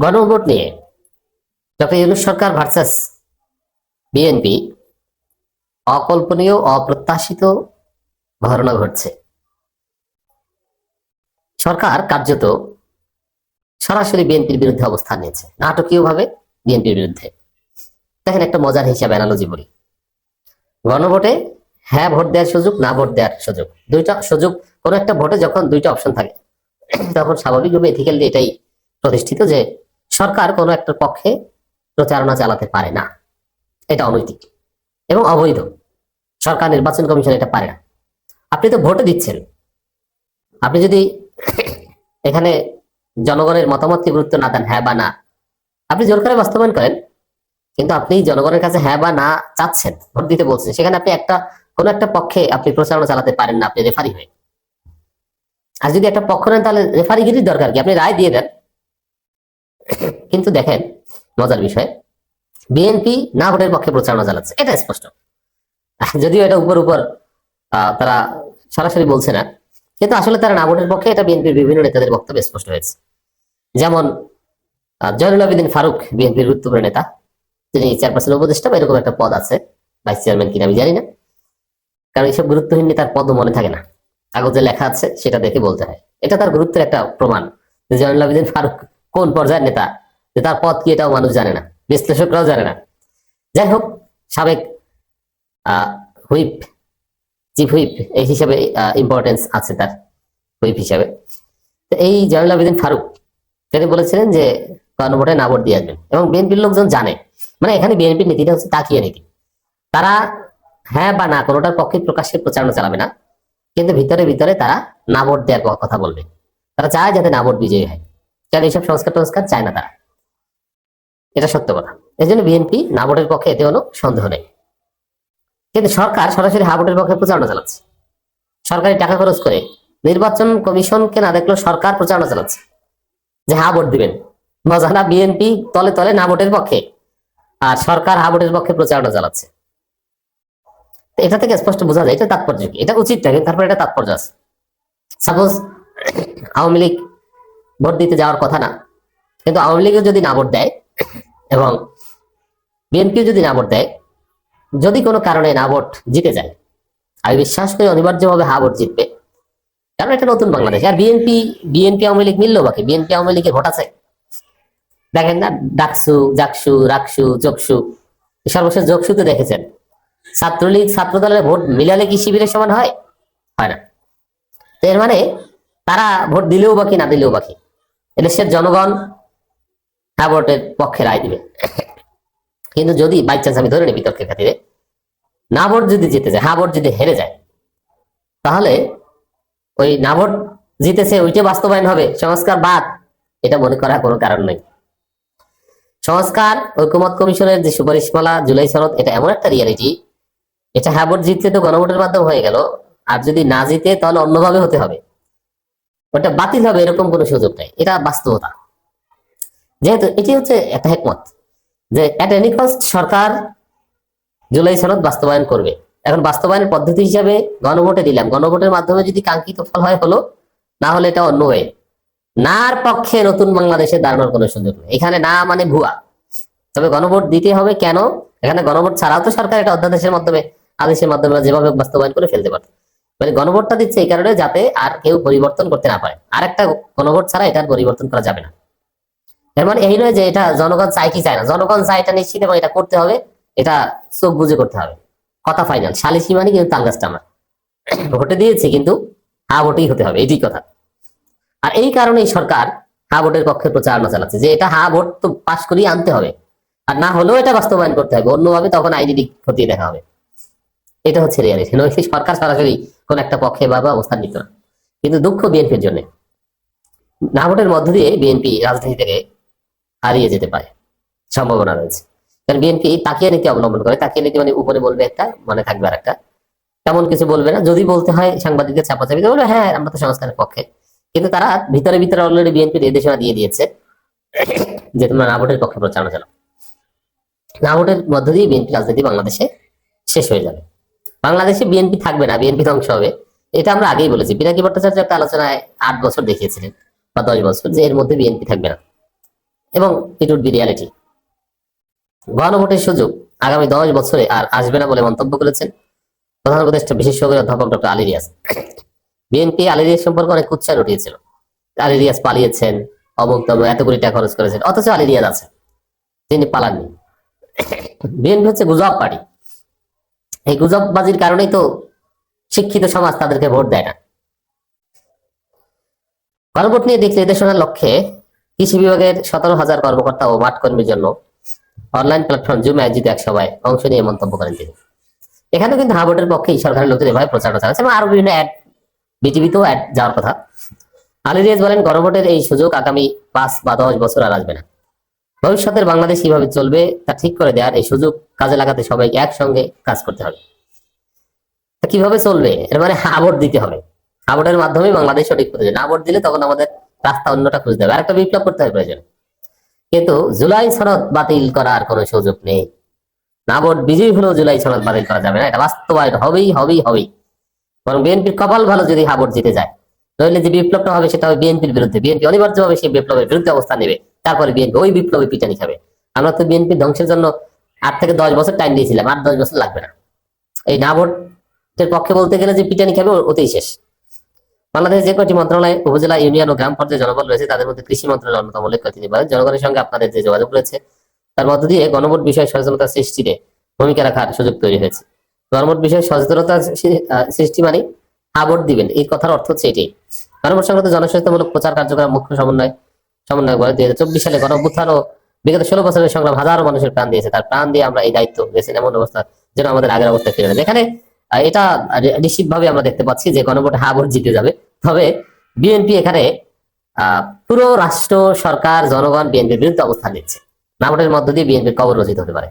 গণভোট নিয়ে ডক্টর ইউনূস সরকার versus BNP অকল্পনীয় অপ্রত্যাশিত ঘটনা ঘটছে। সরকার কার্যত সরাসরি বিএনপির বিরুদ্ধে অবস্থান নিয়েছে, নাটকীয় ভাবে বিএনপির বিরুদ্ধে। দেখেন, একটা মজার হিসাব অ্যানালজি বলি। গণভোটে হ্যাঁ ভোট দেওয়ার সুযোগ, না ভোট দেওয়ার সুযোগ, দুইটা সুযোগ। কোন একটা ভোটে যখন দুইটা অপশন থাকে তখন স্বাভাবিকভাবে এথিক্যালি এটাই প্রতিষ্ঠিত যে সরকার কোনো একটা পক্ষে প্রচারণা চালাতে পারে না, এটা অনৈতিক এবং অবৈধ। সরকার, নির্বাচন কমিশন এটা পারে না। আপনি তো ভোটে দিচ্ছেন, আপনি যদি এখানে জনগণের মতামতকে গুরুত্ব না দেন, হ্যাঁ বা না, আপনি জোর করে বাস্তবায়ন করেন, কিন্তু আপনি জনগণের কাছে হ্যাঁ বা না চাচ্ছেন, ভোট দিতে বলছেন, সেখানে আপনি কোনো একটা পক্ষে আপনি প্রচারণা চালাতে পারেন না, আপনি রেফারি হয়ে। আর যদি একটা পক্ষ নেন তাহলে রেফারিগিরির দরকার কি, আপনি রায় দিয়ে দেন। কিন্তু দেখেন মজার বিষয়, বিএনপি না ভোটের পক্ষে প্রচারণা চালাচ্ছে, এটা স্পষ্ট। যদিও এটা উপর উপর তারা সরাসরি বলছে না, কিন্তু আসলে তারা না ভোটের পক্ষে, এটা বিএনপির বিভিন্ন নেতাদের বক্তব্যে স্পষ্ট হয়েছে। যেমন জয়নুল আবেদিন ফারুক, বিএনপির গুরুত্বপূর্ণ নেতা, তিনি চেয়ারপারসন উপদেষ্টা বা এরকম একটা পদ আছে, ভাইস চেয়ারম্যান কিনা আমি জানি না, কারণ এইসব গুরুত্বহীন নেতার পদও মনে থাকে না, কাগজে লেখা আছে সেটা দেখে বলতে হয়। এটা তার গুরুত্বের একটা প্রমাণ যে জয়নুল আবেদিন ফারুক কোন পর্যায়ের নেতা, যে তার পদ কি এটাও মানুষ জানে না, বিশ্লেষকরাও জানে না। যাই হোক, সাবেক হুইপ, চিফ হুইপ এই হিসাবে ইম্পর্টেন্স আছে তার, হুইপ হিসাবে। তো এই জয়নুল আবেদিন ফারুক তিনি বলেছিলেন যে গণভোটে না ভোট দিয়ে আসবেন, এবং বিএনপির লোকজন জানে, মানে এখানে বিএনপির নীতিটা হচ্ছে তাকিয়ে নীতি। তারা হ্যাঁ বা না কোনোটার পক্ষে প্রকাশ্যে প্রচারণা চালাবে না, কিন্তু ভিতরে ভিতরে তারা না ভোট দেওয়ার কথা বলবে। তারা চায় যাতে না ভোট বিজয়ী হয়, কারণ এইসব সংস্কার টংস্কার চায় না তারা, এটা সত্য কথা। এই জন্য বিএনপি না ভোটের পক্ষে এতে কোনো সন্দেহ নেই। কিন্তু সরকার সরাসরি হা ভোটের পক্ষে প্রচারণা চালাচ্ছে, সরকারি টাকা খরচ করে। নির্বাচন কমিশনকে না দেখলেও সরকার প্রচারণা চালাচ্ছে যে হা ভোট দিবেন। মজা না, বিএনপি তলে তলে না ভোটের পক্ষে, আর সরকার হা ভোটের পক্ষে প্রচারণা চালাচ্ছে। এটা থেকে স্পষ্ট বোঝা যায় এটা তাৎপর্য কি, এটা উচিত না, কিন্তু তারপরে এটা তাৎপর্য আছে। সাপোজ আওয়ামী লীগ ভোট দিতে যাওয়ার কথা না, কিন্তু আওয়ামী লীগও যদি না ভোট দেয় এবং বিএনপিও যদি না ভোট দেয়, যদি কোনো কারণে না ভোট জিতে যায়, আমি বিশ্বাস করি অনিবার্যভাবে হা ভোট জিতবে, কারণ এটা নতুন বাংলাদেশ। আর বিএনপি বিএনপি আওয়ামী লীগ মিললো বাকি, বিএনপি আওয়ামী লীগের ভোট আছে। দেখেন না, ডাকসু, জাকসু, রাকসু, চকসু, সর্বশেষ যোগসুতে দেখেছেন ছাত্রলীগ ছাত্র দলের ভোট মিলালে কি শিবিরের সমান হয়? হয় না। তো এর মানে তারা ভোট দিলেও বাকি, না দিলেও বাকি, এদেশের জনগণ হ্যাঁ ভোটের পক্ষে রায় দিবে। কিন্তু যদি বাই চান্স, আমি ধরে নিই বিতর্কের খাতিরে, না ভোট যদি জিতে যায়, হ্যাঁ ভোট যদি হেরে যায়, তাহলে ওই না ভোট জিতেছে ওইটা বাস্তবায়ন হবে, সংস্কার বাদ, এটা মনে করার কোনো কারণ নেই। সংস্কার ঐকমত্য কমিশনের যে সুপারিশমালা, জুলাই সনদ, এটা এমন একটা রিয়ালিটি, এটা হ্যাঁ ভোট জিতলে তো গণভোটের মাধ্যমে হয়ে গেল, আর যদি না জিতে তাহলে অন্যভাবে হতে হবে, ওটা বাতিল হবে, এরকম কোনো সুযোগ নেই। এটা বাস্তবতা। যেহেতু এটি হচ্ছে একটা হেকমত যে এট এনি কস্ট সরকার জুলাই সনদ বাস্তবায়ন করবে। এখন বাস্তবায়নের পদ্ধতি হিসাবে গণভোটে দিলাম, গণভোটের মাধ্যমে যদি কাঙ্ক্ষিত ফল হয় হলো, না হলে এটা অন্য হয়ে, নার পক্ষে নতুন বাংলাদেশে দাঁড়ানোর কোনো সুযোগ নেই। এখানে না মানে ভুয়া, তবে গণভোট দিতে হবে। কেন? এখানে গণভোট ছাড়াও তো সরকার এটা অধ্যাদেশের মাধ্যমে, আদেশের মাধ্যমে যেভাবে বাস্তবায়ন করে ফেলতে পারে। মানে গণভোটটা দিচ্ছে এই কারণে যাতে আর কেউ পরিবর্তন করতে না পারে, আর একটা গণভোট ছাড়া এটা পরিবর্তন করা যাবে না। এর মানে এই নয় যে এটা জনগণ চায় কি চায় না, জনগণ চায় এটা নিশ্চিত, এবং এটা করতে হবে, এটা চোখ বুঝে করতে হবে, কথা ফাইনাল। সালিসি মানে কিন্তু তালগাছটা আমার ভোটে দিয়েছে, কিন্তু হা ভোটেই হতে হবে, এটি কথা। আর এই কারণেই সরকার হা ভোটের পক্ষে প্রচারণা চালাচ্ছে যে এটা হা ভোট তো পাশ করিয়ে আনতে হবে, আর না হলেও এটা বাস্তবায়ন করতে হবে, অন্যভাবে তখন আইনি দিক খতিয়ে দেখা হবে। এটা হচ্ছে রিয়ালিটি। নইলে সরকার সরাসরি কোন একটা পক্ষে বা অবস্থান নিত না। কিন্তু দুঃখ বিএনপির জন্য, না ভোটের মধ্য দিয়ে বিএনপি রাজনীতি থেকে হারিয়ে যেতে পারে, সম্ভাবনা রয়েছে। কারণ বিএনপি তাকিয়ে নীতি অবলম্বন করে। তাকিয়ে নীতি মানে উপরে বলবে একটা, মনে থাকবে আর একটা, তেমন কিছু বলবে না। যদি বলতে হয় সাংবাদিকদের চাপাচাপি বলবে হ্যাঁ আমরা তো সংস্কারের পক্ষে, কিন্তু তারা ভিতরে ভিতরে অলরেডি বিএনপি নির্দেশনা দিয়ে দিয়েছে যে তোমরা না ভোটের পক্ষে প্রচারণা চালাও। না ভোটের মধ্য দিয়ে বিএনপি রাজনীতি বাংলাদেশে শেষ হয়ে যাবে, বাংলাদেশে বিএনপি থাকবে না, বিএনপি ধ্বংস হবে। এটা আমরা আগেই বলেছি, পিনাকি ভট্টাচার্য একটা আলোচনায় 8 বছর দেখিয়েছিলেন বা 10 বছর, যে এর মধ্যে বিএনপি থাকবে না। এবং ইট উড বি রিয়ালিটি। গণভোটের সুযোগ আগামী 10 বছরে আর আসবে না বলে মন্তব্য করেছেন প্রধান উপদেষ্টা বিশেষজ্ঞ অধ্যাপক ডক্টর আলী রিয়াজ। বিএনপি আলী রিয়াজ সম্পর্কে অনেক উচ্চার উঠিয়েছিল, আলী রিয়াজ পালিয়েছেন, অমুক তমুক এত কোটি টাকা খরচ করেছেন, অথচ আলী রিয়াজ আছে, তিনি পালাননি। বিএনপি হচ্ছে গুজব পার্টি। এই গুজববাজির কারণেই তো শিক্ষিত সমাজ তাদেরকে ভোট দেয় না। গণভোট নিয়ে দেখলে নির্দেশনার লক্ষ্যে কৃষি বিভাগের 17,000 কর্মকর্তা ও মাঠ কর্মীর জন্য অনলাইন প্ল্যাটফর্ম জুম আয়োজিত এক সভায় অংশ নিয়ে মন্তব্য করেন তিনি। এখানে কিন্তু হাবোর্ডের পক্ষে সরকারের লোকজন এভাবে প্রচারণা চালাচ্ছে এবং আরো বিভিন্ন অ্যাড, বিটিভিতেও অ্যাড যাওয়ার কথা। আলী রিয়াজ বলেন, গণভোটের এই সুযোগ আগামী 5 বা 10 বছর আর আসবে না। ভবিষ্যতের বাংলাদেশ কিভাবে চলবে তা ঠিক করে দেওয়ার এই সুযোগ কাজে লাগাতে সবাইকে একসঙ্গে কাজ করতে হবে। তা কিভাবে চলবে? এর মানে হাবোর্ড দিতে হবে, হাবোর্ডের মাধ্যমে বাংলাদেশ সঠিক পথে যাবে। না ভোট দিলে তখন আমাদের রাস্তা অন্যটা খুঁজতে হবে, আর একটা বিপ্লব করতে হবে প্রয়োজন। কিন্তু জুলাই সনদ বাতিল করার কোনো সুযোগ নেই। না ভোট বিজয়ী হলেও জুলাই সনদ বাতিল করা যাবে না, এটা বাস্তবায়ন হবেই। বরং বিএনপির কপাল ভালো যদি হাবোর্ড জিতে যায়, নইলে যে বিপ্লবটা হবে সেটা হবে বিএনপির বিরুদ্ধে। বিএনপি অনিবার্যভাবে সেই বিপ্লবের বিরুদ্ধে অবস্থান নেবে, তারপরে বিএনপি ওই বিপ্লবে পিটানি খাবে। আমরা তো বিএনপি ধ্বংসের জন্য 8 থেকে 10 বছর টাইম দিয়েছিলাম, 8-10 বছর লাগবে না। এই না ভোটের পক্ষে বলতে গেলে যে পিটানি খাবে ওতেই শেষ। বাংলাদেশ যে কয়টি মন্ত্রণালয়, উপজেলা, ইউনিয়ন ও গ্রাম পর্যায়ে জনবল রয়েছে তাদের মধ্যে কৃষি মন্ত্রণালয় অন্যতম উল্লেখ করে তিনি বলেন, জনগণের সঙ্গে আপনাদের যে যোগাযোগ রয়েছে তার মধ্য দিয়ে গণভোট বিষয়ে সচেতনতা সৃষ্টিতে ভূমিকা রাখার সুযোগ তৈরি হয়েছে। গণভোট বিষয়ে সচেতনতা সৃষ্টি মানে হাবোর্ড দিবেন, এই কথার অর্থ হচ্ছে এটাই। গণভোট সংক্রান্ত জনসচেতনমূলক প্রচার কার্যক্রম মুখ্য সমন্বয় বলে 2024 সালে গণঅভ্যুত্থান ও বিগত 16 বছরের সংগ্রাম হাজারো মানুষের প্রাণ দিয়েছে, তার প্রাণ দিয়ে আমরা এই দায়িত্ব দিয়েছেন এমন অবস্থা যেন আমাদের আগের অবস্থায় ফিরে যায়। এখানে এটা নিশ্চিতভাবে আমরা দেখতে পাচ্ছি যে গণভোটে হাবোর্ড জিতে যাবে। তবে বিএনপি এখানে পুরো রাষ্ট্র, সরকার, জনগণ বিএনপির বিরুদ্ধে অবস্থান নিচ্ছে। না ভোটের মধ্য দিয়ে বিএনপির কবর রচিত হতে পারে।